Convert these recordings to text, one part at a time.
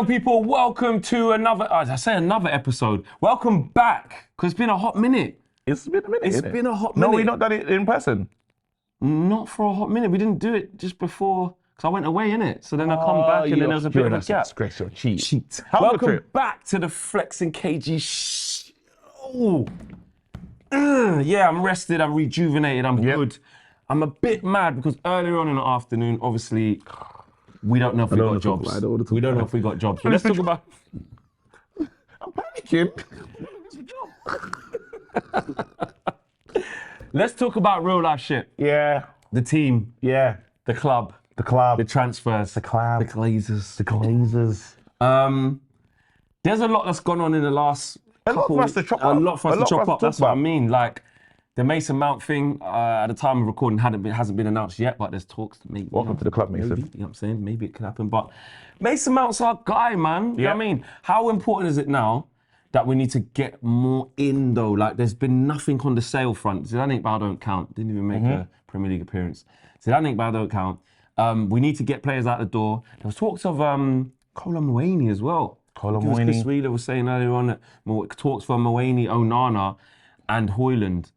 people, welcome to another, another episode. Welcome back, because it's been a hot minute. It's been a minute. It's been a hot minute. No, we've not done it in person. Not for a hot minute. We didn't do it just before, because I went away, innit? So then I come back and then there was a bit of a gap. Disgrace, you're cheat. Welcome back to the Flexing KG show. Yeah, I'm rested, I'm rejuvenated, I'm good. I'm a bit mad because earlier on in the afternoon, obviously, we don't know if we got jobs. We don't know if we got jobs. So let's talk about... I'm panicking. Let's talk about real life shit. Yeah. The team. Yeah. The club. The club. The transfers. The club. The Glazers. The Glazers. There's a lot that's gone on in the last A lot for us to chop up. A lot for us to chop up. That's what I mean. Like, the Mason Mount thing, at the time of recording, hasn't been announced yet, but there's talks. Maybe, Welcome to the club, Mason. Maybe, you know what I'm saying? Maybe it could happen. But Mason Mount's our guy, man. You know what I mean? How important is it now that we need to get more in, though? Like, there's been nothing on the sale front. Zidane Iqbal don't count. Didn't even make a Premier League appearance. Zidane Iqbal don't count. We need to get players out the door. There was talks of Kola Muani as well. Kola Muani. Chris Muani. Wheeler was saying earlier on that talks for Muani, Onana, and Højlund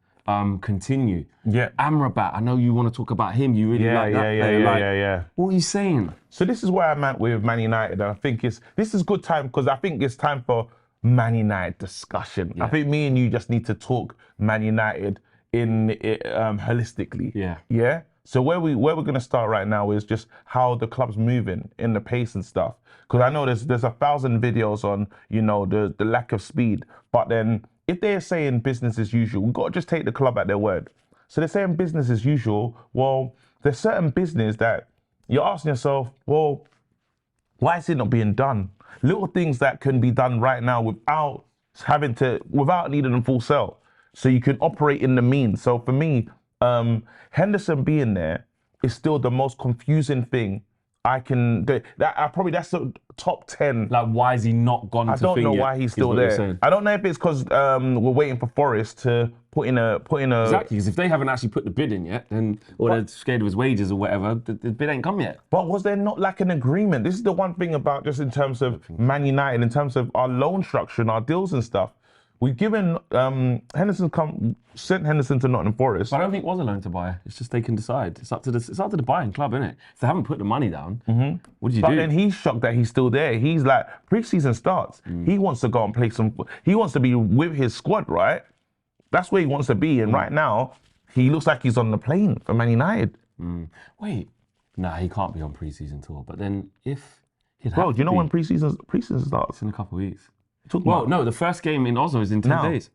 continue. Yeah. Amrabat, I know you want to talk about him. You really like that player. Yeah. What are you saying? So this is where I'm at with Man United, and I think this is good time because I think it's time for Man United discussion. Yeah. I think me and you just need to talk Man United in holistically. Yeah. So where we're going to start right now is just how the club's moving in the pace and stuff. Because I know there's 1,000 videos on, you know, the lack of speed. But then if they're saying business as usual, we've got to just take the club at their word. So they're saying business as usual. Well, there's certain business that you're asking yourself, well, why is it not being done? Little things that can be done right now without needing a full sell. So you can operate in the means. So for me, Henderson being there is still the most confusing thing I can do. That's the top 10. Like, why is he not gone? I don't know why he's still there. I don't know if it's because we're waiting for Forest to put in a exactly, because if they haven't actually put the bid in yet, then they're scared of his wages or whatever, the bid ain't come yet. But was there not like an agreement? This is the one thing about just in terms of Man United, in terms of our loan structure and our deals and stuff. We've given sent Henderson to Nottingham Forest. But I don't think it was a loan to buy. It's just they can decide. It's up to the buying club, isn't it? If they haven't put the money down, what do you do? But then he's shocked that he's still there. He's like, pre-season starts. He wants to go and play he wants to be with his squad, right? That's where he wants to be. And right now, he looks like he's on the plane for Man United. Wait, nah, he can't be on pre-season tour. But then if bro, do you know when pre-season starts? It's in a couple of weeks. Well, no, the first game in Oslo is in 10 days.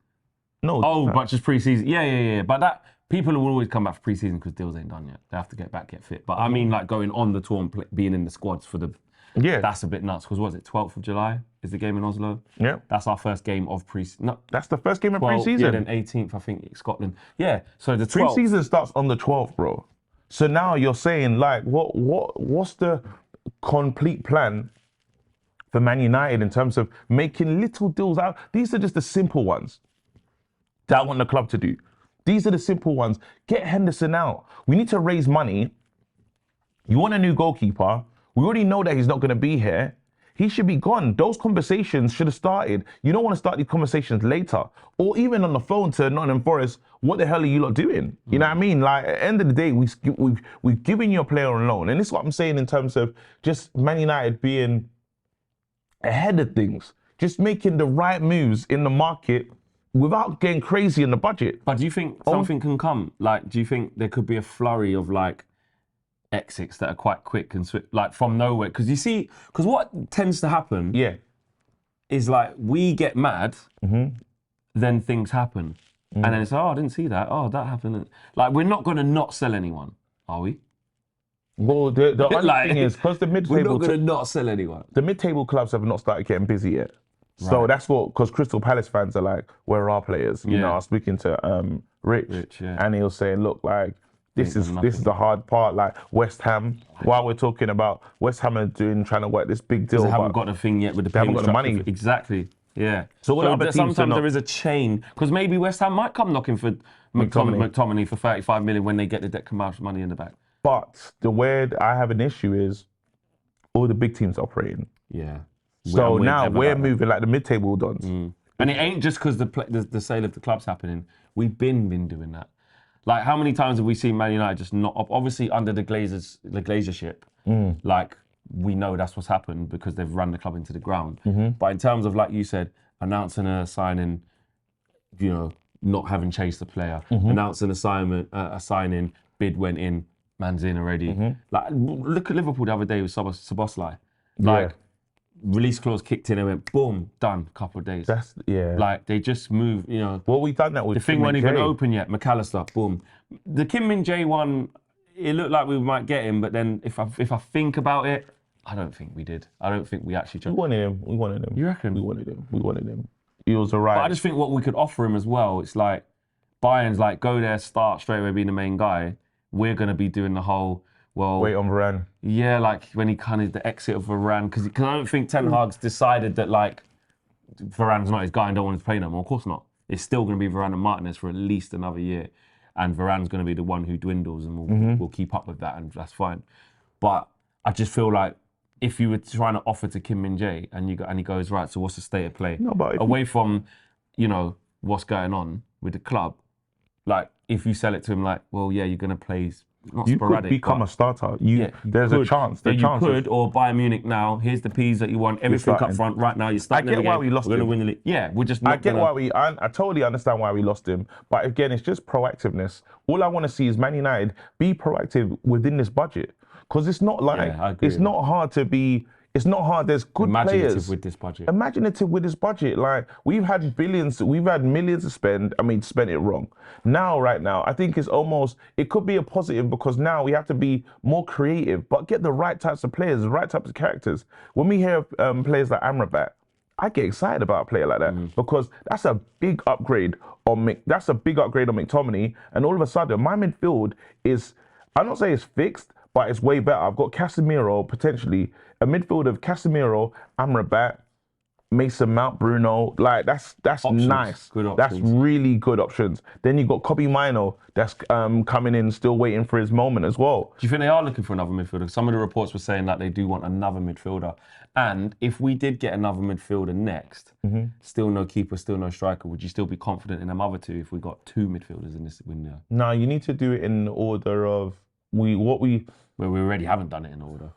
No. Oh, but just pre-season. Yeah. But that people will always come back for pre-season because deals ain't done yet. They have to get fit. But I mean, like going on the tour and being in the squads for the... Yeah. That's a bit nuts because what is it, 12th of July is the game in Oslo? Yeah. That's our first game of pre-season. No, that's the first game of pre-season. Yeah, then 18th, I think, Scotland. Yeah, so the 12th. Pre-season starts on the 12th, bro. So now you're saying, like, what's the complete plan for Man United in terms of making little deals out? These are just the simple ones that I want the club to do. These are the simple ones. Get Henderson out. We need to raise money. You want a new goalkeeper. We already know that he's not going to be here. He should be gone. Those conversations should have started. You don't want to start these conversations later. Or even on the phone to Nottingham Forest, what the hell are you lot doing? You know what I mean? Like, at the end of the day, we've given you a player on loan. And this is what I'm saying in terms of just Man United being ahead of things, just making the right moves in the market without getting crazy in the budget. But do you think something can come? Like, do you think there could be a flurry of like exits that are quite quick and like from nowhere? Because you see, because what tends to happen is like we get mad, then things happen. And then it's, oh, I didn't see that. Oh, that happened. Like, we're not going to not sell anyone, are we? Well, the only thing is, because the mid-table... We're not going to not sell anyone. The mid-table clubs have not started getting busy yet. Right. So that's what... Because Crystal Palace fans are like, where are our players? You know, I was speaking to Rich and he was saying, look, like, this is the hard part. Like, West Ham, while we're talking about West Ham are trying to work this big deal. They haven't got the thing yet with the payment structure. They haven't got the money. Exactly. Yeah. So sometimes there is a chain, because maybe West Ham might come knocking for McTominay for 35 million when they get the Declan money in the back. But the way I have an issue is all the big teams operating. Yeah. So we're now never we're like that. moving like the mid-table dons. And it ain't just because the sale of the club's happening. We've been doing that. Like, how many times have we seen Man United just not up? Obviously, under the Glazership, like, we know that's what's happened because they've run the club into the ground. But in terms of, like you said, announcing a signing, you know, not having chased the player, announcing a signing, bid went in, man's in already. Like, look at Liverpool the other day with Szoboszlai. Like, release clause kicked in and went boom, done. Couple of days. Like they just moved. You know. Well, we've done that with the thing Kim wasn't and even Jay. open yet. McAllister, boom. The Kim Min Jae one, it looked like we might get him, but then if I think about it, I don't think we did. I don't think we actually tried. We wanted him. You reckon? We wanted him. He was alright. But I just think what we could offer him as well. It's like Bayern's like go there, start straight away, being the main guy. We're gonna be doing the whole. Well, wait on Varane. Yeah, like when he kind of the exit of Varane, because I don't think Ten Hag's decided that like Varane's not his guy and don't want him to play no more. Of course not. It's still going to be Varane and Martinez for at least another year, and Varane's going to be the one who dwindles, and we'll keep up with that, and that's fine. But I just feel like if you were trying to offer to Kim Min Jae and he goes right, so what's the state of play? No, but away from what's going on with the club, like if you sell it to him, like you're going to play. Not you sporadic, could become a starter. There's a chance. You could, or Bayern Munich now. Here's the P's that you want. Everything up front right now. You're starting. I get why we lost him. We're going to win the league. Yeah, we're just. Not I get why I totally understand why we lost him. But again, it's just proactiveness. All I want to see is Man United be proactive within this budget, because it's not like it's not hard to be. It's not hard. There's good players with this budget. Imaginative with this budget. Like we've had billions, we've had millions to spend. I mean, spent it wrong. Now, right now, I think it's almost. It could be a positive because now we have to be more creative, but get the right types of players, the right types of characters. When we hear players like Amrabat, I get excited about a player like that because that's a big upgrade on McTominay, and all of a sudden, my midfield is. I'm not saying it's fixed, but it's way better. I've got Casemiro, potentially, a midfield of Casemiro, Amrabat, Mason Mount, Bruno. Like, that's options. nice. Good options. That's really good options. Then you've got Kobe Mino that's coming in, still waiting for his moment as well. Do you think they are looking for another midfielder? Some of the reports were saying that they do want another midfielder. And if we did get another midfielder next, still no keeper, still no striker, would you still be confident in them other two if we got two midfielders in this window? No, you need to do it in order of Well, we already haven't done it in order.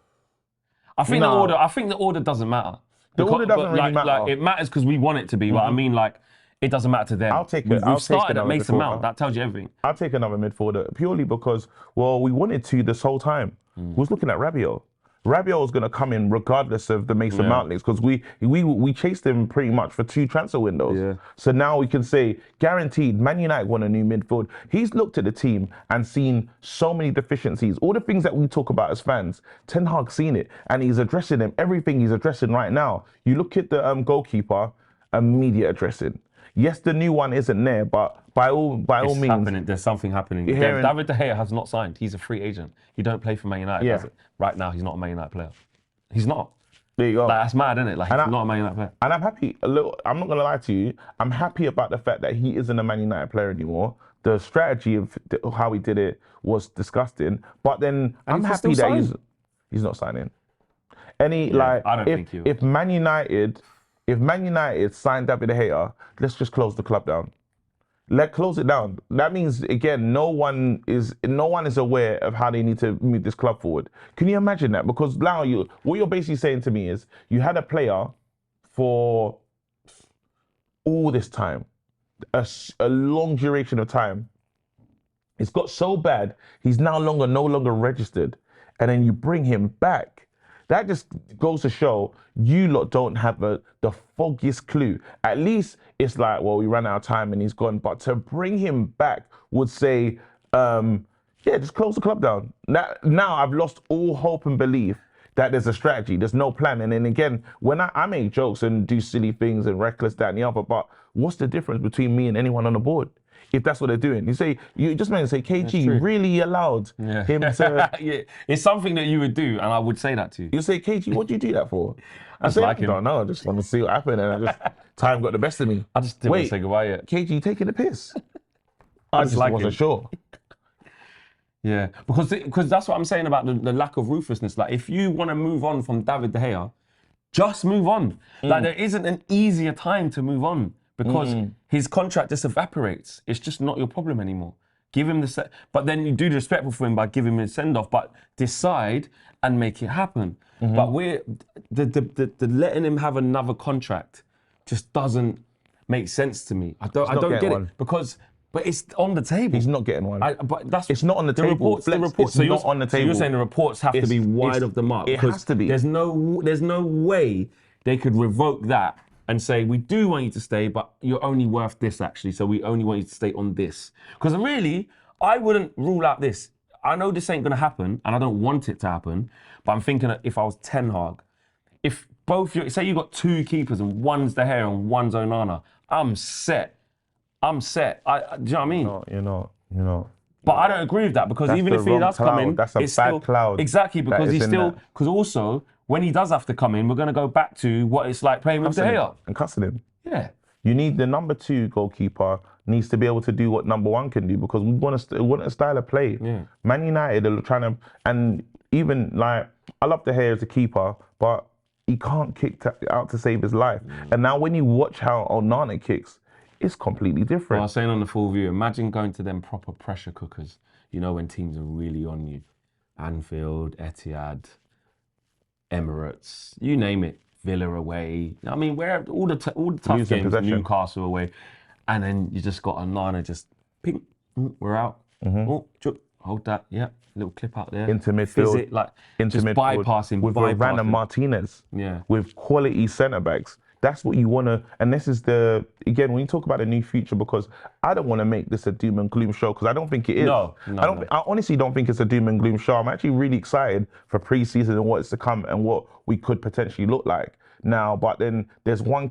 I think the order doesn't matter. The order doesn't really matter. Like, it matters because we want it to be. But I mean, like, it doesn't matter to them. We've started at Mason Mount. That tells you everything. I'll take another midfielder purely because, we wanted to this whole time. We was looking at Rabiot. Rabiot was going to come in regardless of the Mason Mount links because we chased him pretty much for 2 transfer windows. Yeah. So now we can say, guaranteed, Man United want a new midfield. He's looked at the team and seen so many deficiencies. All the things that we talk about as fans, Ten Hag's seen it and he's addressing them. Everything he's addressing right now. You look at the goalkeeper, immediate addressing. Yes, the new one isn't there, but by all means, there's something happening. David De Gea has not signed. He's a free agent. He don't play for Man United. Does it? Right now, he's not a Man United player. He's not. There you go. Like, that's mad, isn't it? Like, he's not a Man United player. And I'm happy. I'm not gonna lie to you. I'm happy about the fact that he isn't a Man United player anymore. The strategy of how he did it was disgusting. But then I'm happy that he's not signing. I don't think he will. If Man United signed David De Gea, let's just close the club down. Let's close it down. That means, again, no one is aware of how they need to move this club forward. Can you imagine that? Because now what you're basically saying to me is you had a player for all this time, a long duration of time. It's got so bad, he's no longer registered. And then you bring him back. That just goes to show you lot don't have the foggiest clue. At least it's like, we ran out of time and he's gone. But to bring him back would say, just close the club down. Now I've lost all hope and belief that there's a strategy, there's no plan. And then again, when I make jokes and do silly things and reckless, that and the other, but what's the difference between me and anyone on the board? If that's what they're doing, you just meant to say, KG really allowed him to. Yeah, it's something that you would do, and I would say that to you. You say, KG, what do you do that for? I say, I don't know. I just want to see what happened, and time got the best of me. I just didn't want to say goodbye yet. KG taking the piss. I just wasn't sure. Yeah, because that's what I'm saying about the lack of ruthlessness. Like, if you want to move on from David De Gea, Just move on. Like there isn't an easier time to move on because his contract just evaporates. It's just not your problem anymore. Give him the but then you do the respectful for him by giving him a send off, but decide and make it happen. But we're the letting him have another contract just doesn't make sense to me. I don't get it because. But it's on the table. He's not getting one. But that's it's not on the table. Reports, the reports. It's not on the table. So you're saying the reports have to be wide of the mark. It has to be. There's no way they could revoke that and say, we do want you to stay, but you're only worth this actually. So we only want you to stay on this. Because really, I wouldn't rule out this. I know this ain't gonna happen, and I don't want it to happen. But I'm thinking that if I was Ten Hag, if say you got two keepers and one's De Gea and one's Onana, I'm set. Do you know what I mean? You're not. But I don't agree with that because That's even if he does come in, that's a it's bad still, cloud. Exactly, because he's still, that. because also when he does have to come in, we're going to go back to what it's like playing with De Gea. And cussing him. Yeah. You need the number 2 goalkeeper needs to be able to do what number 1 can do because we want a style of play. Yeah. Man United are trying to, and even like, I love De Gea as a keeper, but he can't kick out to save his life. And now when you watch how Onana kicks, it's completely different. Well, I was saying on the full view, imagine going to them proper pressure cookers, you know, when teams are really on you. Anfield, Etihad, Emirates, you name it, Villa away. I mean, where all the tough Losing games, possession. Newcastle away. And then you just got Onana just, ping, we're out. Oh, hold that, yeah, little clip out there. Into midfield. Fizz it, into just midfield, bypassing, with Varane and Martinez. Yeah. With quality centre backs. That's what you want to, and this is again, when you talk about a new future, because I don't want to make this a doom and gloom show, because I don't think it is. I honestly don't think it's a doom and gloom show. I'm actually really excited for pre-season and what's to come and what we could potentially look like now. But then there's one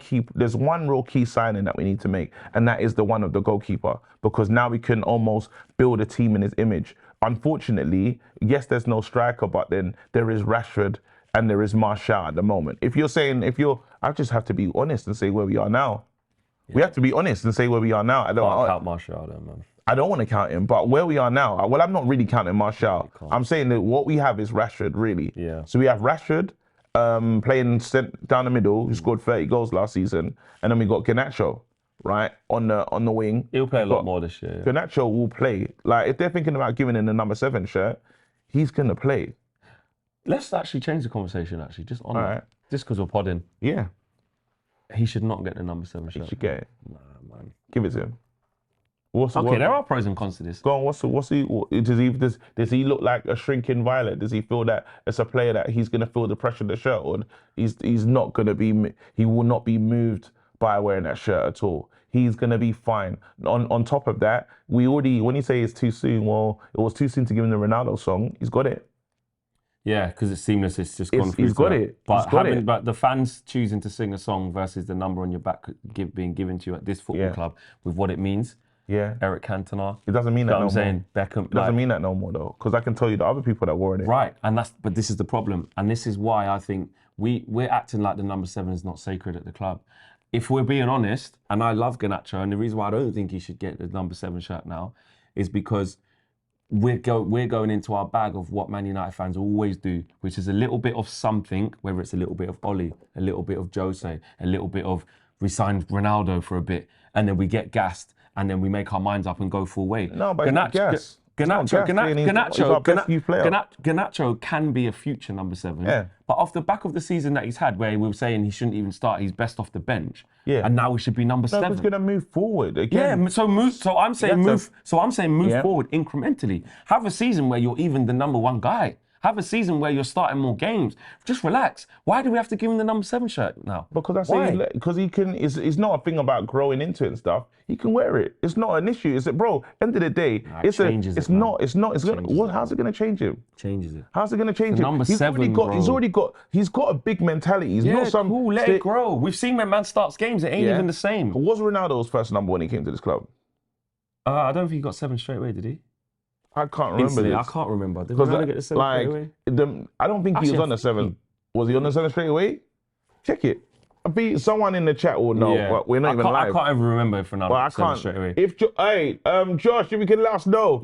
real key signing that we need to make, and that is the one of the goalkeeper, because now we can almost build a team in his image. Unfortunately, yes, there's no striker, but then there is Rashford and there is Martial at the moment. I just have to be honest and say where we are now. Yeah. We have to be honest and say where we are now. I don't count Martial then, man. I don't want to count him, but where we are now, well, I'm not really counting Martial. I'm saying that what we have is Rashford, really. Yeah. So we have Rashford playing down the middle, who scored 30 goals last season, and then we got Garnacho, right, on the wing. He'll play a lot more this year. Garnacho will play. Like, if they're thinking about giving him the number 7 shirt, he's going to play. Let's actually change the conversation, just on that. Right. Just because we're podding. Yeah. He should not get the number 7 shirt. He should get it. Nah, man. Give it to him. There are pros and cons to this. Go on, does he look like a shrinking violet? Does he feel that as a player that he's going to feel the pressure of the shirt, or he's not going to be, he will not be moved by wearing that shirt at all? He's going to be fine. On top of that, when you say it's too soon, well, it was too soon to give him the Ronaldo song. He's got it. Yeah, because it's seamless. It's just gone through. He's got it. But the fans choosing to sing a song versus the number on your back being given to you at this football club with what it means. Yeah. Eric Cantona. It doesn't mean that no more. I'm saying Beckham. It doesn't mean that no more though, because I can tell you the other people that wore it. Right, but this is the problem, and this is why I think we're acting like the number 7 is not sacred at the club. If we're being honest, and I love Garnacho, and the reason why I don't think he should get the number 7 shirt now is because we're going into our bag of what Man United fans always do, which is a little bit of something, whether it's a little bit of Oli, a little bit of Jose, a little bit of resign Ronaldo for a bit, and then we get gassed, and then we make our minds up and go full way. No, but Garnacho can be a future number 7. Yeah. But off the back of the season that he's had, where we were saying he shouldn't even start, he's best off the bench. Yeah. And now he should be number 7. He's going to move forward again. Yeah. So I'm saying move forward incrementally. Have a season where you're even the number 1 guy. Have a season where you're starting more games. Just relax. Why do we have to give him the number 7 shirt now? Because he can. It's not a thing about growing into it and stuff. He can wear it. It's not an issue. It's end of the day, how's it going to change him? Changes it. How's it going to change him? Number 7, he's got a big mentality. He's not some. Cool, let it grow. We've seen when man starts games, it ain't even the same. Was Ronaldo's first number when he came to this club? I don't think he got 7 straight away, did he? I can't remember. I can't remember. Did Ronaldo get the 7 straight away? I don't think he was on the 7. Was he on the 7 straight away? Check it. someone in the chat will know, but we're not even live. I can't even remember if Ronaldo But I said it can't. straight away. If Josh, if you can let us know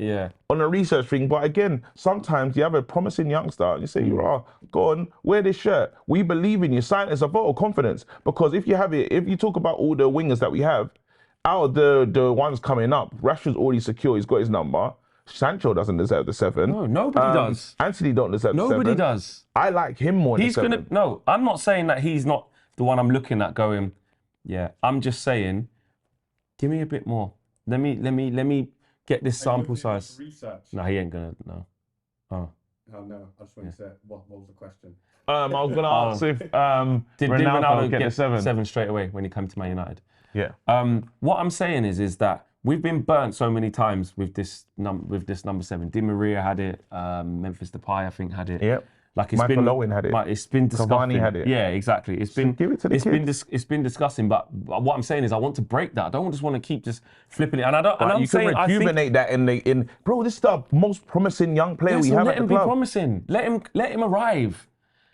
on a research thing. But again, sometimes you have a promising youngster and you say, go on, wear this shirt. We believe in you. Sign as a vote of confidence. Because if you talk about all the wingers that we have, out of the ones coming up, Rashford's already secure. He's got his number. Sancho doesn't deserve the 7. No, nobody does. Anthony don't deserve the 7. Nobody does. I like him more than the 7. No, I'm not saying that he's not the one I'm looking at going, I'm just saying, give me a bit more. Let me get this sample size. Research. No, he ain't gonna, no. Oh no, I just wanted to say, what was the question? I was going to ask if did Ronaldo get the 7? 7 straight away when he came to Man United? Yeah. What I'm saying is that we've been burnt so many times with this number 7. Di Maria had it. Memphis Depay, I think, had it. Yep. Like Michael Owen had it. It's been disgusting. Cavani had it. Yeah, exactly. It's been give it to the kids. It's been disgusting. But what I'm saying is, I want to break that. I don't just want to keep just flipping it. And I don't. And I'm you saying, can rejuvenate that in bro. This is the most promising young player we have at the club. Let him be promising. Let him arrive.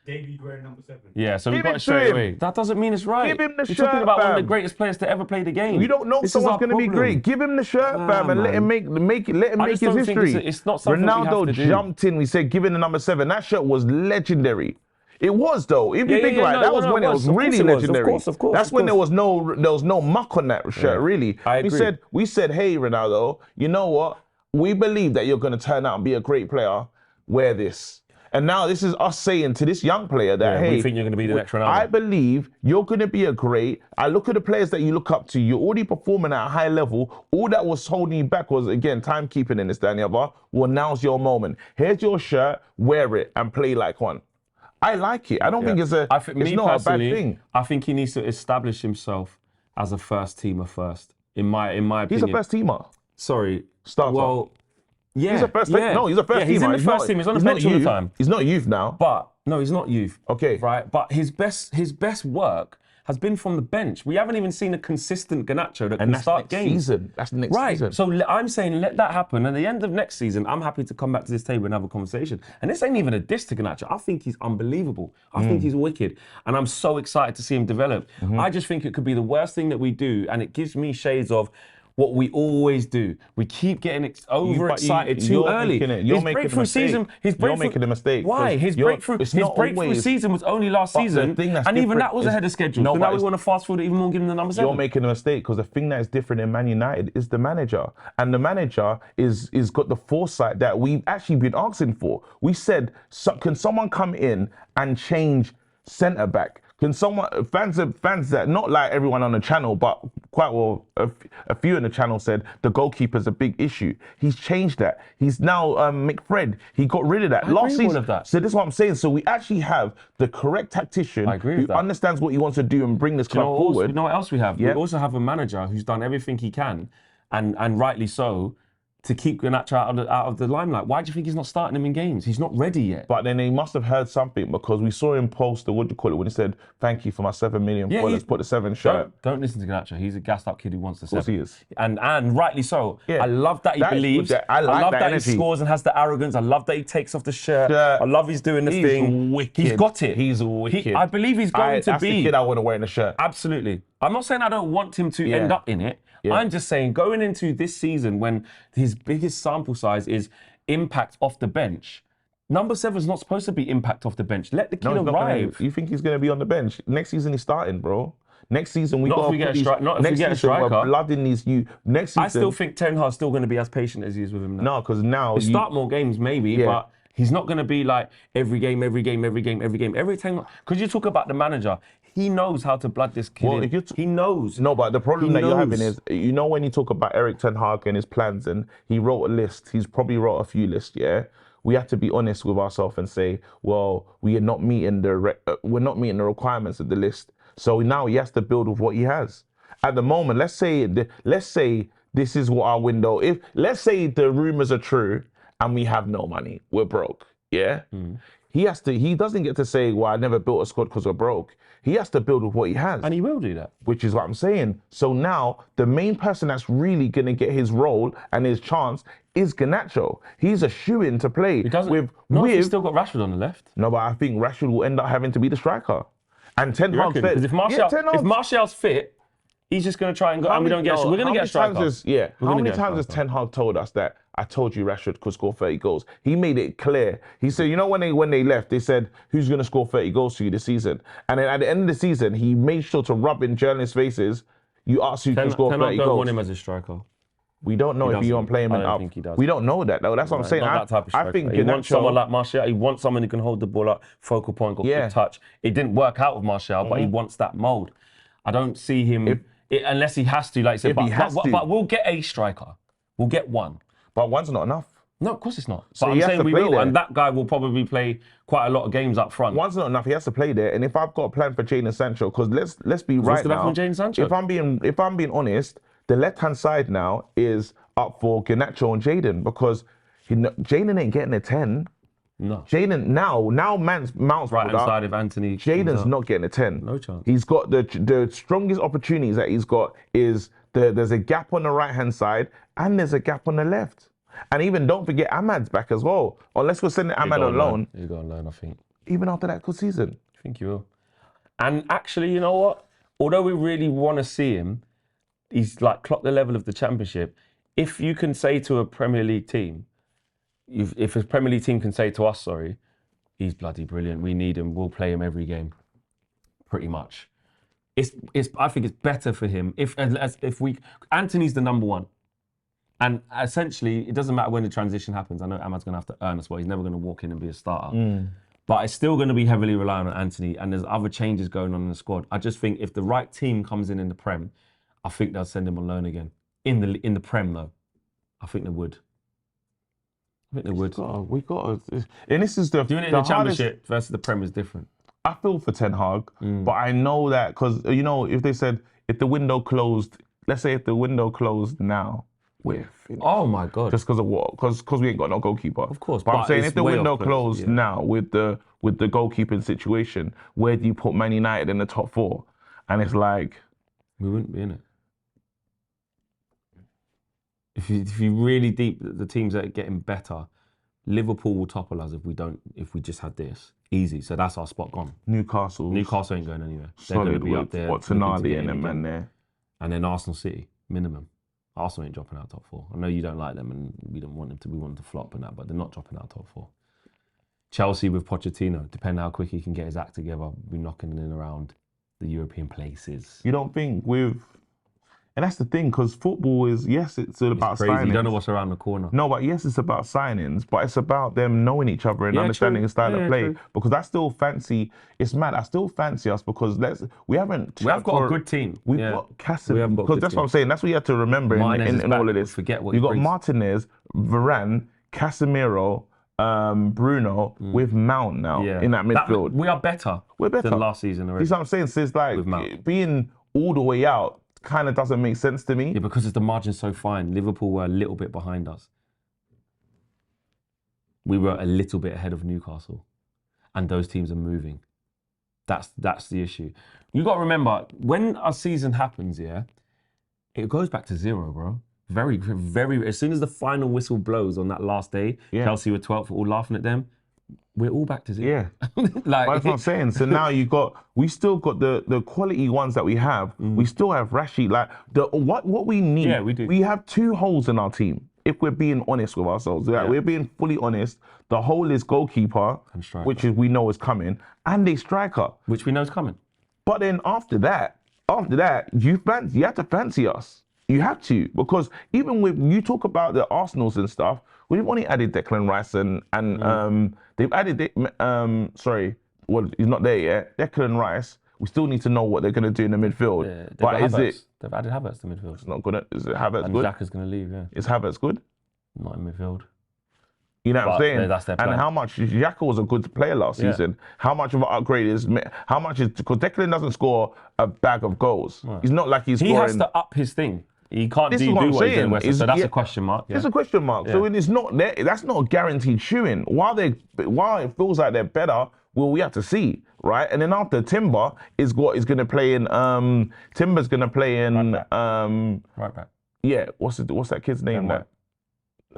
David wearing number 7. Yeah, so we got it straight away. That doesn't mean it's right. Give him the shirt, You're talking about one of the fam. greatest players to ever play the game. You don't know if someone's going to be great. Give him the shirt, fam, and let him make his history. It's not something we have Ronaldo to do. jumped in. We said, give him the number 7. That shirt was legendary. It was though. If you think about it, that was when it was really legendary. Of course. That's when there was no muck on that shirt. Really. I agree. We said, hey Ronaldo, you know what? We believe that you're going to turn out and be a great player. Wear this. And now this is us saying to this young player that, hey, we think you're going to be the next Ronaldo. I believe you're going to be a great. I look at the players that you look up to. You're already performing at a high level. All that was holding you back was, again, timekeeping in this, Daniel. Well, now's your moment. Here's your shirt. Wear it and play like one. I like it. I don't think it's not a bad thing. I think he needs to establish himself as a first teamer first. In my opinion, he's a first teamer. Sorry, starter. Well, yeah, he's a first. No, he's a first teamer. He's in the first team. He's on the bench all the time. He's not youth now. But no, he's not youth. Okay, right. But his best work has been from the bench. We haven't even seen a consistent Garnacho that can start games. That's the next season. Right. So I'm saying let that happen. And at the end of next season, I'm happy to come back to this table and have a conversation. And this ain't even a diss to Garnacho. I think he's unbelievable. I think he's wicked. And I'm so excited to see him develop. I just think it could be the worst thing that we do. And it gives me shades of what we always do. We keep getting overexcited too early. You're making a mistake. You're making a mistake. Why? His breakthrough season was only last season, and even that was ahead of schedule. So now we want to fast forward even more, give him the number 7. You're making a mistake because the thing that is different in Man United is the manager, and the manager is got the foresight that we've actually been asking for. We said, can someone come in and change centre back? Can someone, fans that, not like everyone on the channel, but quite well, a few in the channel said the goalkeeper's a big issue. He's changed that. He's now McFred. He got rid of that. Last season. So this is what I'm saying. So we actually have the correct tactician who understands what he wants to do and bring this club forward. You know what else we have? We also have a manager who's done everything he can, and rightly so, to keep Garnacho out of the limelight. Why do you think he's not starting him in games? He's not ready yet. But then he must have heard something because we saw him post the, when he said, thank you for my 7 million followers, put the 7 shirt. Don't listen to Garnacho. He's a gassed up kid who wants the 7. Of course he is. And rightly so. Yeah. I love that he believes. I love that he scores and has the arrogance. I love that he takes off the shirt. I love he's doing the thing. Wicked. He's got it. He's wicked. I believe he's going to be. That's the kid I want to wear in the shirt. Absolutely. I'm not saying I don't want him to end up in it. Yeah. I'm just saying, going into this season when his biggest sample size is impact off the bench, number 7 is not supposed to be impact off the bench. Let the kid arrive. You think he's going to be on the bench? Next season he's starting, bro. Next season we got to get a striker. We're blooding these next season. I still think Ten Hag's still going to be as patient as he is with him now. No, because now he'll start more games maybe, but he's not going to be like every game. Every time, because you talk about the manager. He knows how to blood this kid. He knows. No, but the problem that you're having is, you know, when you talk about Erik ten Hag and his plans, and he wrote a list. He's probably wrote a few lists. Yeah, we have to be honest with ourselves and say, well, we are not meeting the requirements of the list. So now he has to build with what he has. At the moment, let's say this is what our window. If let's say the rumors are true and we have no money, we're broke. Yeah. He doesn't get to say, well, I never built a squad because we're broke. He has to build with what he has. And he will do that. Which is what I'm saying. So now, the main person that's really going to get his role and his chance is Garnacho. He's a shoo-in to play. He doesn't. He's still got Rashford on the left. No, but I think Rashford will end up having to be the striker. And Ten You Hag's reckon? fit. Because if Martial's fit, he's just going to try and go, and we don't get. We're going to get a striker. How many times has Ten Hag told us that I told you Rashford could score 30 goals? He made it clear. He said, you know, when they left, they said, who's going to score 30 goals for you this season? And then at the end of the season, he made sure to rub in journalists' faces. You asked who can score 30 goals. Don't want him as a striker. We don't know if you don't play him I don't up. think he does. We don't know that though. That's what I'm saying. Not that type of striker. I think he wants someone like Martial. He wants someone who can hold the ball up, focal point, got quick touch. It didn't work out with Martial, but he wants that mould. I don't see him unless he has to, like you said. But we'll get a striker. We'll get one. But one's not enough. No, of course it's not. So but I'm saying we will, there. and that guy will probably play quite a lot of games up front. One's not enough. He has to play there. And if I've got a plan for Jadon Sancho, because let's be right now. What's the Jadon Sancho? If I'm being honest, the left-hand side now is up for Garnacho and Jadon, because Jadon ain't getting a 10. No. Jadon now Mount's right-hand side of Anthony. Jadon's not getting a 10. No chance. He's got the strongest opportunities that he's got is there's a gap on the right-hand side and there's a gap on the left. And even don't forget Ahmad's back as well. Unless we're sending Ahmad on loan. He'll go on loan, I think. Even after that good season. I think you will. And actually, you know what? Although we really want to see him, he's like clocked the level of the Championship. If you can say to a Premier League team, if a Premier League team can say to us, sorry, he's bloody brilliant, we need him, we'll play him every game, pretty much. I think it's better for him if Anthony's the number one. And essentially, it doesn't matter when the transition happens. I know Ahmad's going to have to earn as well. He's never going to walk in and be a starter. But it's still going to be heavily reliant on Anthony, and there's other changes going on in the squad. I just think if the right team comes in the Prem, I think they'll send him on loan again. In the Prem, though, I think they would. We got to. And this is doing it in the Championship versus the Prem is different. I feel for Ten Hag, but I know that because, you know, if they said, if the window closed, let's say if the window closed now, we're finished. Oh my God. Just because of what? Because we ain't got no goalkeeper. Of course. But I'm saying if the window closed now with the goalkeeping situation, where do you put Man United in the top 4? And it's like, we wouldn't be in it. If you really deep the teams that are getting better, Liverpool will topple us if we just had this. Easy. So that's our spot gone. Newcastle ain't going anywhere. They're solid going to be up there. What Tonali and them man there. And then Arsenal City, minimum. Arsenal ain't dropping out top 4. I know you don't like them and we don't want them to. We want them to flop and that, but they're not dropping out top 4. Chelsea with Pochettino, depending how quick he can get his act together, be knocking in around the European places. You don't think and that's the thing, because football is, yes, it's about crazy. signings. You don't know what's around the corner. No, but yes, it's about signings, but it's about them knowing each other and understanding the style of play. True. Because I still fancy, it's mad, I still fancy us because we have got a good team. We've got Casemiro, because that's what I'm saying. That's what you have to remember in all of this. Forget what you got Martinez, Varane, Casemiro, Bruno with Mount now in that midfield. We are better. We're better than last season already. You see what I'm saying? So it's like being all the way out kind of doesn't make sense to me. Yeah, because the margin's so fine. Liverpool were a little bit behind us. We were a little bit ahead of Newcastle. And those teams are moving. That's the issue. You got to remember, when a season happens, it goes back to 0, bro. Very, very, as soon as the final whistle blows on that last day, Chelsea were 12th, we're all laughing at them. We're all back to 0. Yeah. That's what I'm saying. So now we still got the quality ones that we have. We still have Rashid. Like what we need. Yeah, we do. We have 2 holes in our team. If we're being honest with ourselves, we're being fully honest. The hole is goalkeeper, which we know is coming, and a striker, which we know is coming. But then after that, you have to fancy us. You have to, because even with you talk about the Arsenals and stuff, we've only added Declan Rice and they've added he's not there yet. Declan Rice. We still need to know what they're going to do in the midfield. Yeah, they've added Havertz to midfield. It's not good. Is it Havertz and good? Xhaka's going to leave. Yeah. Is Havertz good? Not in midfield. You know what I'm saying? That's their plan. And how much Xhaka was a good player last season. How much of an upgrade is? How much is? Because Declan doesn't score a bag of goals. Right. He's not like he's scoring. He has to up his thing. He can't do what he's doing. So that's a question mark. It's a question mark. Yeah. So it's not there. That's not a guaranteed shoo-in. While it feels like they're better, well, we have to see, right? And then after Timber is going to play in. Timber's going to play in. Right back. Yeah. What's that kid's name? Now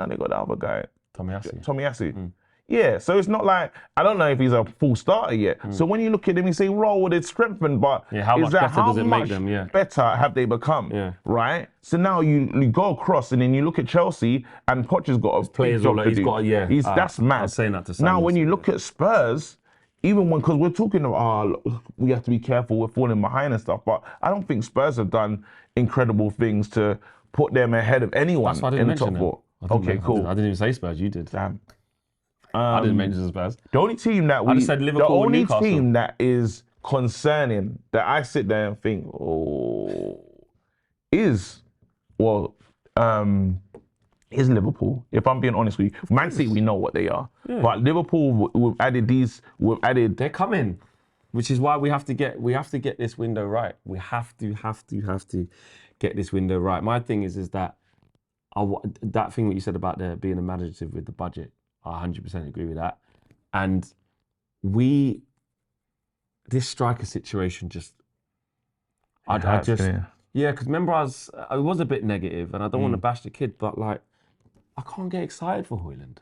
they got the other guy. Tomiyasu. Tomiyasu. Yeah, so it's not like, I don't know if he's a full starter yet. So when you look at him, you say, well, it's strengthened, but how much better does it make them? Yeah. better have they become? Yeah. Right? So now you go across and then you look at Chelsea and Poch has got a big job to do. That's mad. I was saying that to Sam. Now when you look at Spurs, even because we're talking about, we have to be careful, we're falling behind and stuff, but I don't think Spurs have done incredible things to put them ahead of anyone in the top four. Okay, cool. I didn't even say Spurs, you did. Damn. I didn't mention Spurs. The only team that I just said Liverpool the only and Newcastle. team that is concerning that I sit there and think, is Liverpool. If I'm being honest with you, Man City, we know what they are, but Liverpool, we've added. They're coming, which is why we have to get this window right. We have to get this window right. My thing is that that thing that you said about there being imaginative with the budget. I 100% agree with that. And this striker situation just, because remember I was a bit negative, and I don't want to bash the kid, but like, I can't get excited for Højlund.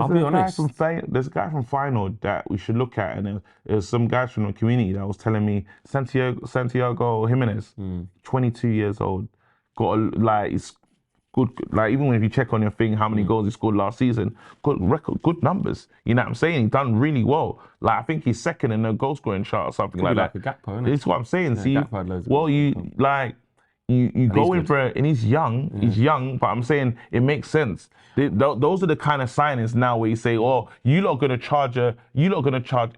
I'll be honest. There's a guy from Feyenoord that we should look at, and there's some guys from the community that was telling me Santiago Jimenez, 22 years old, it's good. Like, even if you check on your thing, how many goals he scored last season, good record, good numbers. You know what I'm saying? He's done really well. Like, I think he's second in the goal scoring chart or something like that. Like a Gakpo, isn't it? That's what I'm saying. Yeah, See, Gakpo had loads of well, goals. you go in for it, and he's young. He's young, but I'm saying it makes sense. Those are the kind of signings now where you say, "Oh, you lot gonna charge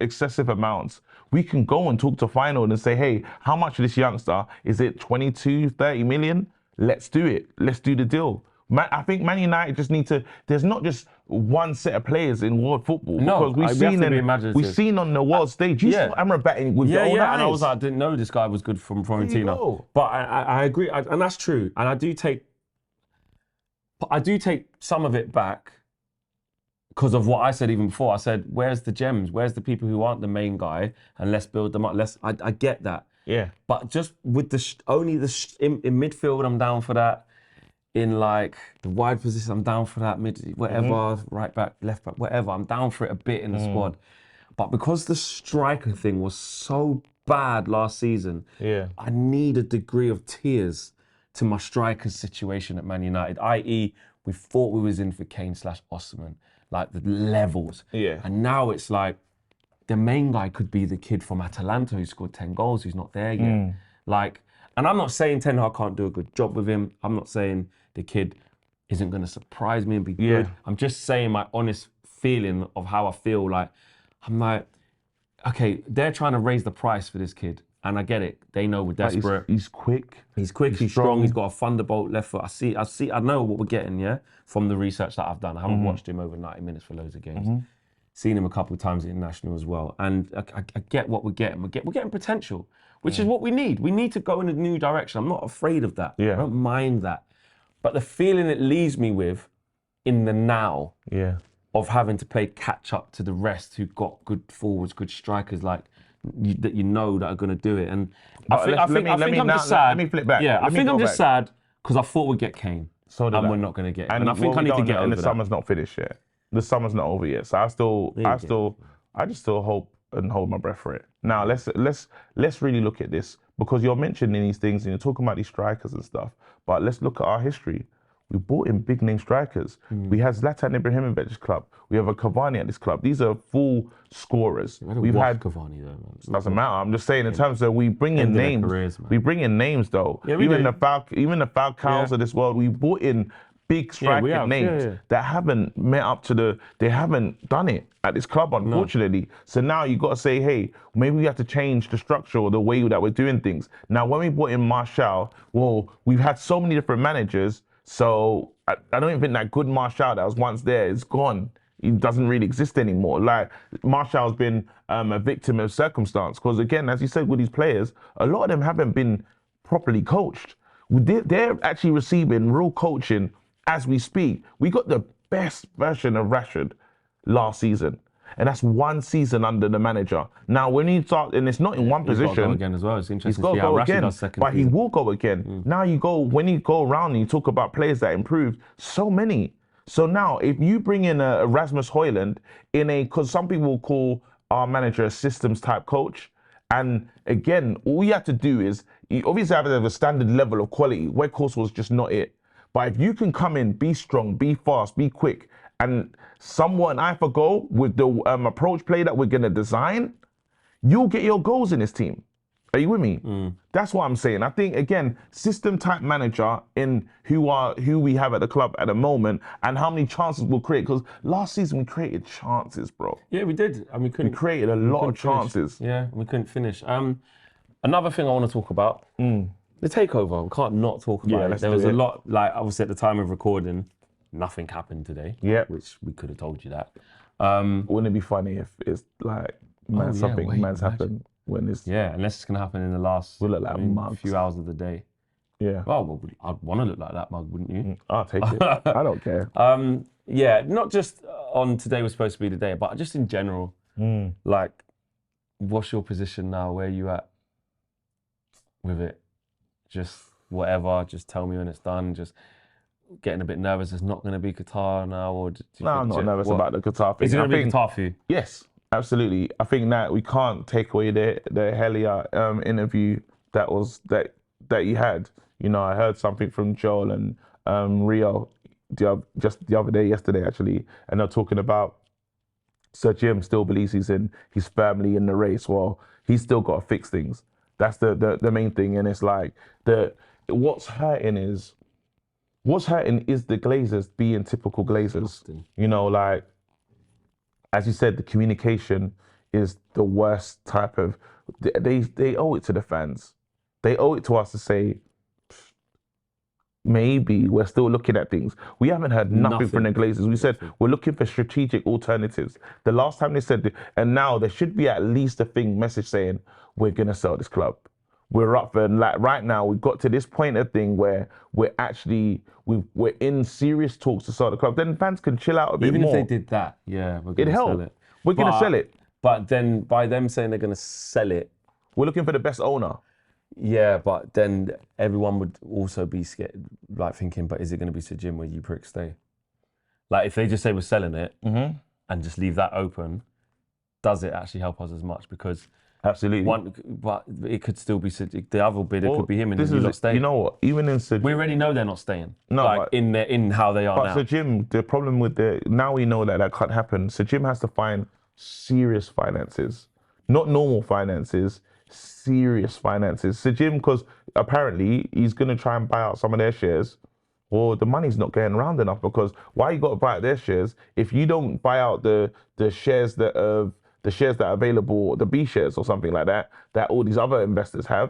excessive amounts." We can go and talk to Feyenoord and say, "Hey, how much for this youngster? Is it 22, 30 million? Let's do it. Let's do the deal." I think Man United just need to. There's not just one set of players in world football. No, because we've seen on the world stage. You saw Amrabat with your own eyes. And I was like, I didn't know this guy was good from Fiorentina. But I agree, and that's true. And I do take some of it back because of what I said even before. I said, where's the gems? Where's the people who aren't the main guy? And let's build them up. I get that. Yeah. But just with in midfield, I'm down for that. In like the wide position, I'm down for that. Whatever, right back, left back, whatever. I'm down for it a bit in the squad. But because the striker thing was so bad last season, I need a degree of tears to my striker's situation at Man United, i.e. we thought we was in for Kane/Osimhen, like the levels. Yeah. And now it's like the main guy could be the kid from Atalanta who scored 10 goals, who's not there yet. Like, and I'm not saying Ten Hag can't do a good job with him. I'm not saying the kid isn't going to surprise me and be good. I'm just saying my honest feeling of how I feel. Like, I'm like, okay, they're trying to raise the price for this kid. And I get it. They know we're desperate. He's quick. He's quick, he's strong. He's got a thunderbolt left foot. I know what we're getting, from the research that I've done. I haven't watched him over 90 minutes for loads of games. Seen him a couple of times at international as well. And I get what we're getting. We're getting potential, which is what we need. We need to go in a new direction. I'm not afraid of that. I don't mind that. But the feeling it leaves me with in the now of having to play catch up to the rest who've got good forwards, good strikers that you know that are going to do it. And I think I'm just sad. Let me flip back. Yeah, I think I'm just sad because I thought we'd get Kane. So did and I. we're not going to get it. And I think I need to get over and that. the summer's not finished yet. The summer's not over yet. So I just still hope and hold my breath for it. Now let's really look at this, because you're mentioning these things and you're talking about these strikers and stuff. But let's look at our history. We brought in big name strikers. We had Zlatan Ibrahimovic's club. We have a Cavani at this club. These are full scorers. We've had Cavani though, man. Doesn't matter. I'm just saying in terms of we bring in names. We bring in names though. Even the Falcaos of this world. We brought in big striking names that haven't met up to they haven't done it at this club, unfortunately. No. So now you got to say, hey, maybe we have to change the structure or the way that we're doing things. Now, when we brought in Martial, well, we've had so many different managers. So I don't even think that good Martial that was once there is gone. He doesn't really exist anymore. Like, Martial's been a victim of circumstance. Because again, as you said, with these players, a lot of them haven't been properly coached. They're actually receiving real coaching as we speak. We got the best version of Rashford last season. And that's one season under the manager. Now, when he starts, and it's not in one position. He's got to go again as well. It's interesting to see how Rashford does second season. He will go again. Now when you go around and you talk about players that improved, so many So now, if you bring in a Rasmus Højlund because some people call our manager a systems type coach, and again, all you have to do is you obviously have a standard level of quality. Weghorst was just not it. But if you can come in, be strong, be fast, be quick, and somewhat I go with the approach play that we're gonna design, you'll get your goals in this team. Are you with me? That's what I'm saying. I think again, system type manager in who we have at the club at the moment and how many chances we'll create. Because last season we created chances, bro. Yeah, we did. And we created a lot of chances. Yeah, we couldn't finish. Another thing I want to talk about, the takeover. We can't not talk about it. There was a lot, like obviously at the time of recording, nothing happened today. Yeah. Which we could have told you that. Wouldn't it be funny if it's like man's happened when it's unless it's gonna happen in the last few hours of the day. Yeah. Well, I'd want to look like that mug, wouldn't you? I'll take it. I don't care. Yeah, not just on today was supposed to be the day, but just in general. Like, what's your position now? Where are you at with it? Just whatever. Just tell me when it's done. Just getting a bit nervous. It's not going to be Qatar now, or No, I'm not nervous about the Qatar thing. Is it going to be Qatar for you? Yes. Absolutely. I think that we can't take away the Helia interview that you had. You know, I heard something from Joel and Rio just the other day, yesterday actually, and they're talking about Sir Jim still believes he's firmly in the race. Well, he's still got to fix things. That's the main thing, and it's like what's hurting is the Glazers being typical Glazers. You know, like, as you said, the communication is the worst type of. They owe it to the fans. They owe it to us to say, maybe we're still looking at things. We haven't heard nothing from the Glazers. We said we're looking for strategic alternatives. The last time they said, and now there should be at least a message saying we're gonna sell this club. We're up for, like, right now we've got to this point of thing where we're in serious talks to sell the club. Then fans can chill out a bit more. Even if they did that, we're gonna sell it. We're gonna sell it. But then by them saying they're gonna sell it, we're looking for the best owner. Yeah, but then everyone would also be scared, like thinking, but is it going to be Sir Jim where you pricks stay? Like, if they just say we're selling it and just leave that open, does it actually help us as much? Because absolutely, but it could still be the other bidder could be him, and you not staying. You know what? Even in Sir Jim, we already know they're not staying. No, like in how they are but now. Sir Jim, the problem with now we know that can't happen. Sir Jim has to find serious finances, not normal finances. Serious finances. Sir Jim, because apparently he's going to try and buy out some of their shares. Well, the money's not getting around enough, because why you got to buy out their shares if you don't buy out the shares that are available, the B shares or something like that all these other investors have?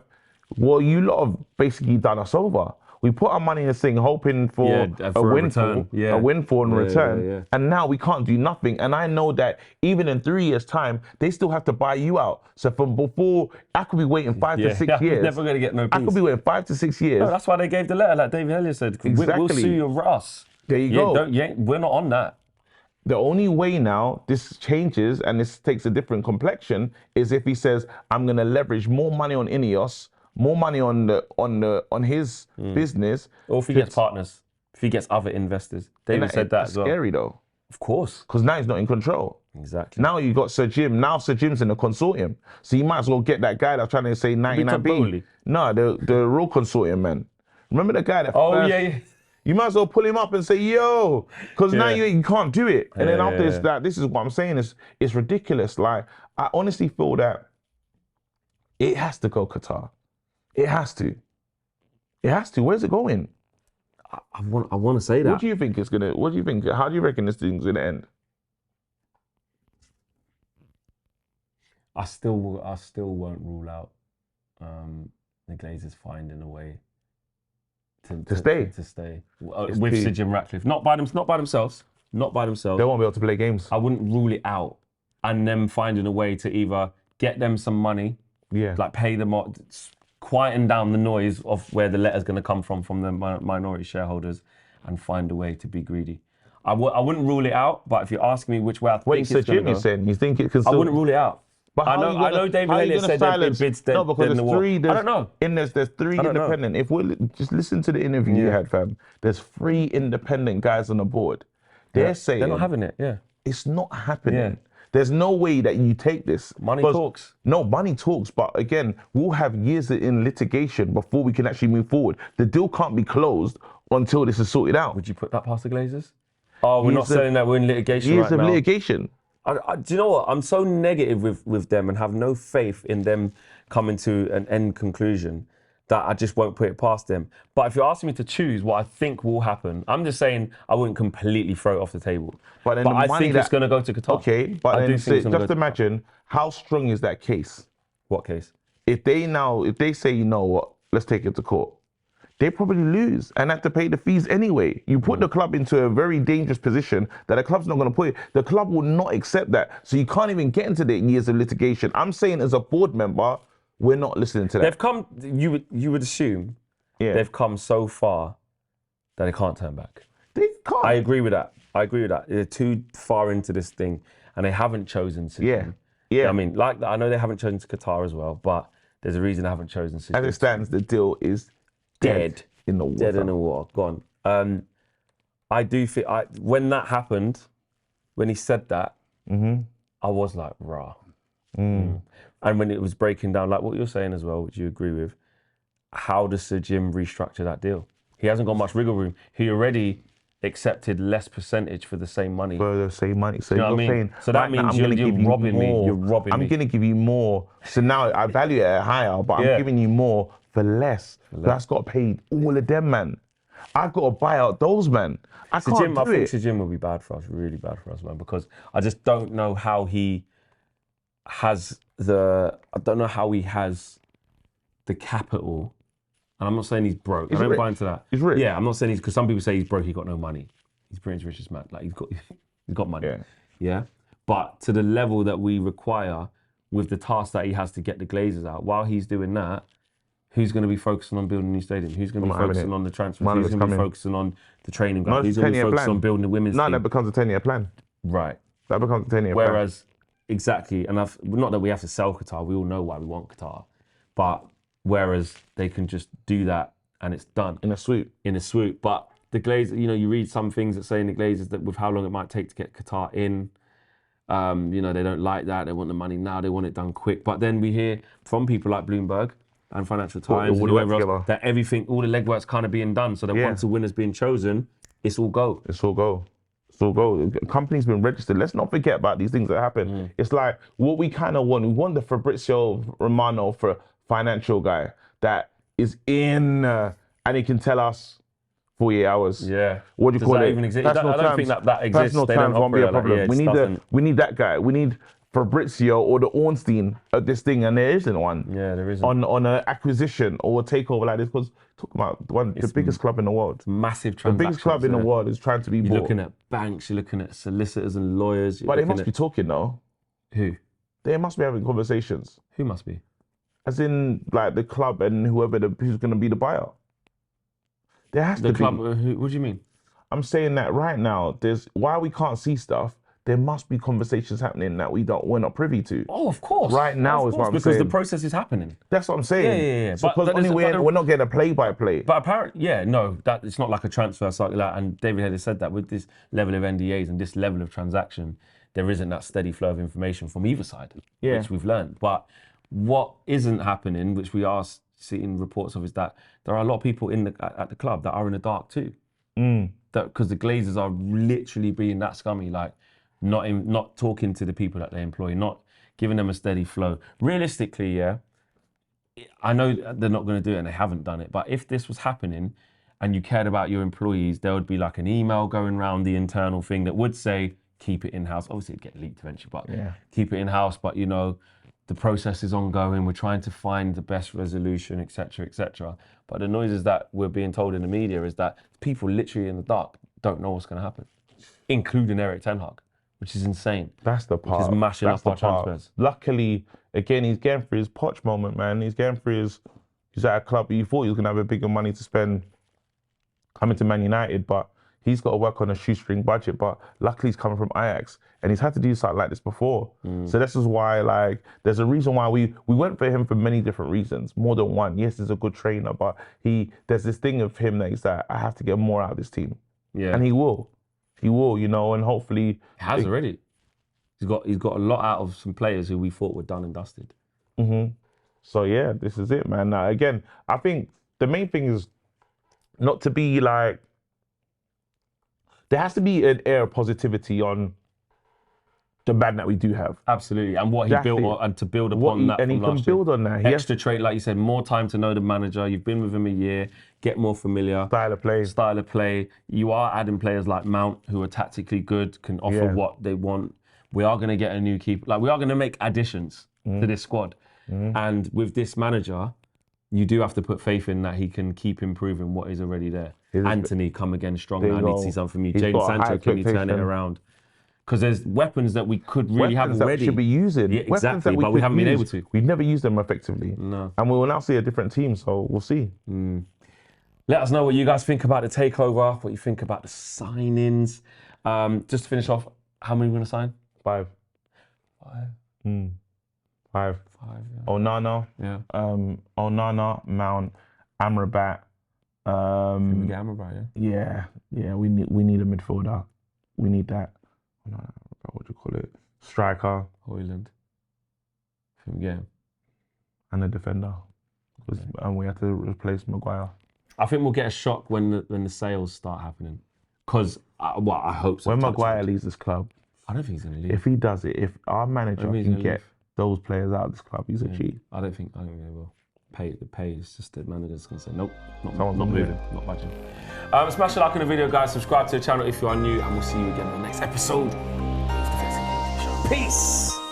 Well, you lot have basically done us over. We put our money in this thing hoping for a windfall in return, and now we can't do nothing. And I know that even in 3 years' time, they still have to buy you out. So from before, I could be waiting 5 to 6 years. Never going to get no peace. I could be waiting 5 to 6 years. No, that's why they gave the letter, like David Elliott said. Exactly. We'll sue your ass. There you go. We're not on that. The only way now this changes and this takes a different complexion is if he says, I'm going to leverage more money on Ineos, more money on his business. Or if he gets partners, if he gets other investors. David said that as well. Scary though. Of course. Because now he's not in control. Exactly. Now you got Sir Jim. Now Sir Jim's in the consortium. So you might as well get that guy that's trying to say 99p. No, the real consortium, man. Remember the guy that You might as well pull him up and say, yo, because now you can't do it. And then after this is what I'm saying, it's ridiculous. Like, I honestly feel that it has to go Qatar. It has to. It has to. Where's it going? I want to say that. What do you think it's gonna? What do you think? How do you reckon this thing's gonna end? I still won't rule out the Glazers finding a way to stay. With Sir Jim Ratcliffe. Not by themselves. They won't be able to play games. I wouldn't rule it out, and them finding a way to either get them some money, like pay them off, quieten down the noise of where the letter's going to come from the minority shareholders, and find a way to be greedy. I wouldn't rule it out, but if you're asking me which way I think it's going to go... Wait, Sir Jim, you're saying you think it can still... I wouldn't rule it out. But I know David Elliott said there'd be bids dead in the war. I don't know. There's three independent. If we just listen to the interview you had, fam, there's 3 independent guys on the board. They're saying they're not having it. Yeah. it's not happening. Yeah. There's no way that you take this. Money Because- talks. No, money talks, but again, we'll have years in litigation before we can actually move forward. The deal can't be closed until this is sorted out. Would you put that past the Glazers? Oh, we're not Years of- saying that we're in litigation Years right of now. litigation. Do you know what? I'm so negative with them and have no faith in them coming to an end conclusion that I just won't put it past them. But if you're asking me to choose what I think will happen, I'm just saying I wouldn't completely throw it off the table. But then the I money think that- it's going to go to Qatar. Okay, but I then do think it's gonna just go to imagine how strong is that case? What case? If they say, you know what, let's take it to court, they probably lose and have to pay the fees anyway. You put the club into a very dangerous position that the club's not going to put it. The club will not accept that. So you can't even get into the years of litigation. I'm saying as a board member, we're not listening to that. They've come, you would assume, Yeah. they've come so far that they can't turn back. They can't. I agree with that. They're too far into this thing and they haven't chosen Sijin. Yeah. Yeah. I mean, like I know they haven't chosen Qatar as well, but there's a reason they haven't chosen Sijin. As it stands, the deal is dead in the water. Dead in the water, gone. I do think when that happened, when he said that, I was like, rah. And when it was breaking down, like what you're saying as well, which you agree with, how does Sir Jim restructure that deal? He hasn't got much wriggle room. He already accepted less percentage for the same money. For the same money. So You know you're what I mean? saying, So that right now, means I'm gonna you're give you robbing me. more. You're robbing I'm me. going to give you more. So now I value it higher, but Yeah. I'm giving you more for less. That's got to pay all of them, man. I've got to buy out those, man. I Sir can't Jim, I do think it. Sir Jim will be bad for us, really bad for us, man, because I just don't know how he has the capital. And I'm not saying he's broke. He's I don't rich. buy into that. He's rich. Yeah, I'm not saying because some people say he's broke, he got no money. He's Britain's richest man. Like he's got money. Yeah. Yeah. But to the level that we require with the task that he has to get the Glazers out, while he's doing that, who's going to be focusing on building a new stadium? Who's going to be not having focusing it. on the transfers? None of Who's it's going to be coming. focusing on the training No, ground? it's Who's going to be 10-year focusing plan. on building the women's No, team? that becomes a 10-year plan. Right. That becomes a 10-year plan. Whereas, exactly, and not that we have to sell Qatar, we all know why we want Qatar, but whereas they can just do that and it's done In a swoop. in a swoop. But the Glazers, you read some things that say in the Glazers that with how long it might take to get Qatar in, they don't like that. They want the money now. They want it done quick. But then we hear from people like Bloomberg and Financial Times all and the work whoever else, together. that everything, all the legwork's kind of being done. So that Yeah. once the winner's being chosen, it's all go. It's all go. It's all go. Company's been registered. Let's not forget about these things that happen. It's like what we kind of want. We want the Fabrizio Romano for financial guy that is in and he can tell us 48 hours. Yeah. What do you Does call that it? even exist? Personal I don't think terms- that exists. Personal They don't terms won't be a operate like problem. that. Yeah, we it need doesn't. we need that guy. We need Fabrizio or the Ornstein of this thing, and there isn't one. Yeah, there isn't. On an acquisition or a takeover like this, because talking about the biggest club in the world. Massive The transactions. biggest club in the world is trying to be You're bought. looking at banks, you're looking at solicitors and lawyers. You're But they looking must at be talking though. Who? They must be having conversations. Who must be? As in, like the club and whoever who's going to be the buyer. There has The to club, be. who, what do you mean? I'm saying that right now. There's why we can't see stuff. There must be conversations happening that we're not privy to. Oh, of course. Right now Of is what course, I'm because saying. the process is happening. That's what I'm saying. Yeah. So But because that is- only but we're not getting a play-by-play. But apparently, that it's not like a transfer cycle. And David Head has said that with this level of NDAs and this level of transaction, there isn't that steady flow of information from either side, Yeah. which we've learned. But what isn't happening, which we are seeing reports of, is that there are a lot of people at the club that are in the dark too. Because the Glazers are literally being that scummy, like not talking to the people that they employ, not giving them a steady flow. Realistically, I know they're not going to do it and they haven't done it, but if this was happening and you cared about your employees, there would be like an email going around the internal thing that would say, keep it in-house. Obviously it'd get leaked eventually, but keep it in-house. But the process is ongoing. We're trying to find the best resolution, et cetera, et cetera. But the noises that we're being told in the media is that people literally in the dark don't know what's going to happen, including Eric Ten Hag, which is insane. That's the part. Which is mashing That's up our the part. transfers. Luckily, again, he's getting through his Poch moment, man. He's getting through he's at a club. You thought he was going to have a bigger money to spend coming to Man United, but he's got to work on a shoestring budget. But luckily, he's coming from Ajax, and he's had to do something like this before. So this is why, there's a reason why we went for him for many different reasons, more than one. Yes, he's a good trainer, but there's this thing of him that he's like, I have to get more out of this team. Yeah. And he will. He will, you know, and hopefully He has already. He's got a lot out of some players who we thought were done and dusted. So yeah, this is it, man. Now, again, I think the main thing is not to be like. There has to be an air of positivity on the man that we do have. Absolutely, and what he built and to build upon that. And he can build on that. Extra trait, like you said, more time to know the manager. You've been with him a year, get more familiar. Style of play. You are adding players like Mount, who are tactically good, can offer what they want. We are going to get a new keeper. Like, we are going to make additions to this squad. And with this manager, you do have to put faith in that he can keep improving what is already there. Anthony, come again strong. Now I need to see something from you. Jadon Sancho, can you turn it around? Because there's weapons that we could really have already. That we should be using. Yeah, exactly, but we haven't been able to. We've never used them effectively. No. And we will now see a different team, so we'll see. Let us know what you guys think about the takeover, what you think about the signings. Just to finish off, how many are we going to sign? 5. 5. Yeah. Onana. Yeah. Onana, Mount, Amrabat. We get Amrabat, yeah? Yeah. We need a midfielder. We need that. What do you call it? Striker. Hoyland. I think we get him. And a defender. And we have to replace Maguire. I think we'll get a shock when the sales start happening. Because, I hope so. When Maguire leaves this club, I don't think he's going to leave. if he does it, if our manager can get those players out of this club, he's a cheat. I don't think they will. The pay is just the manager's going to say, nope, not moving, not budging. Smash a like on the video, guys. Subscribe to the channel if you are new, and we'll see you again on the next episode of the Kgshow. Peace.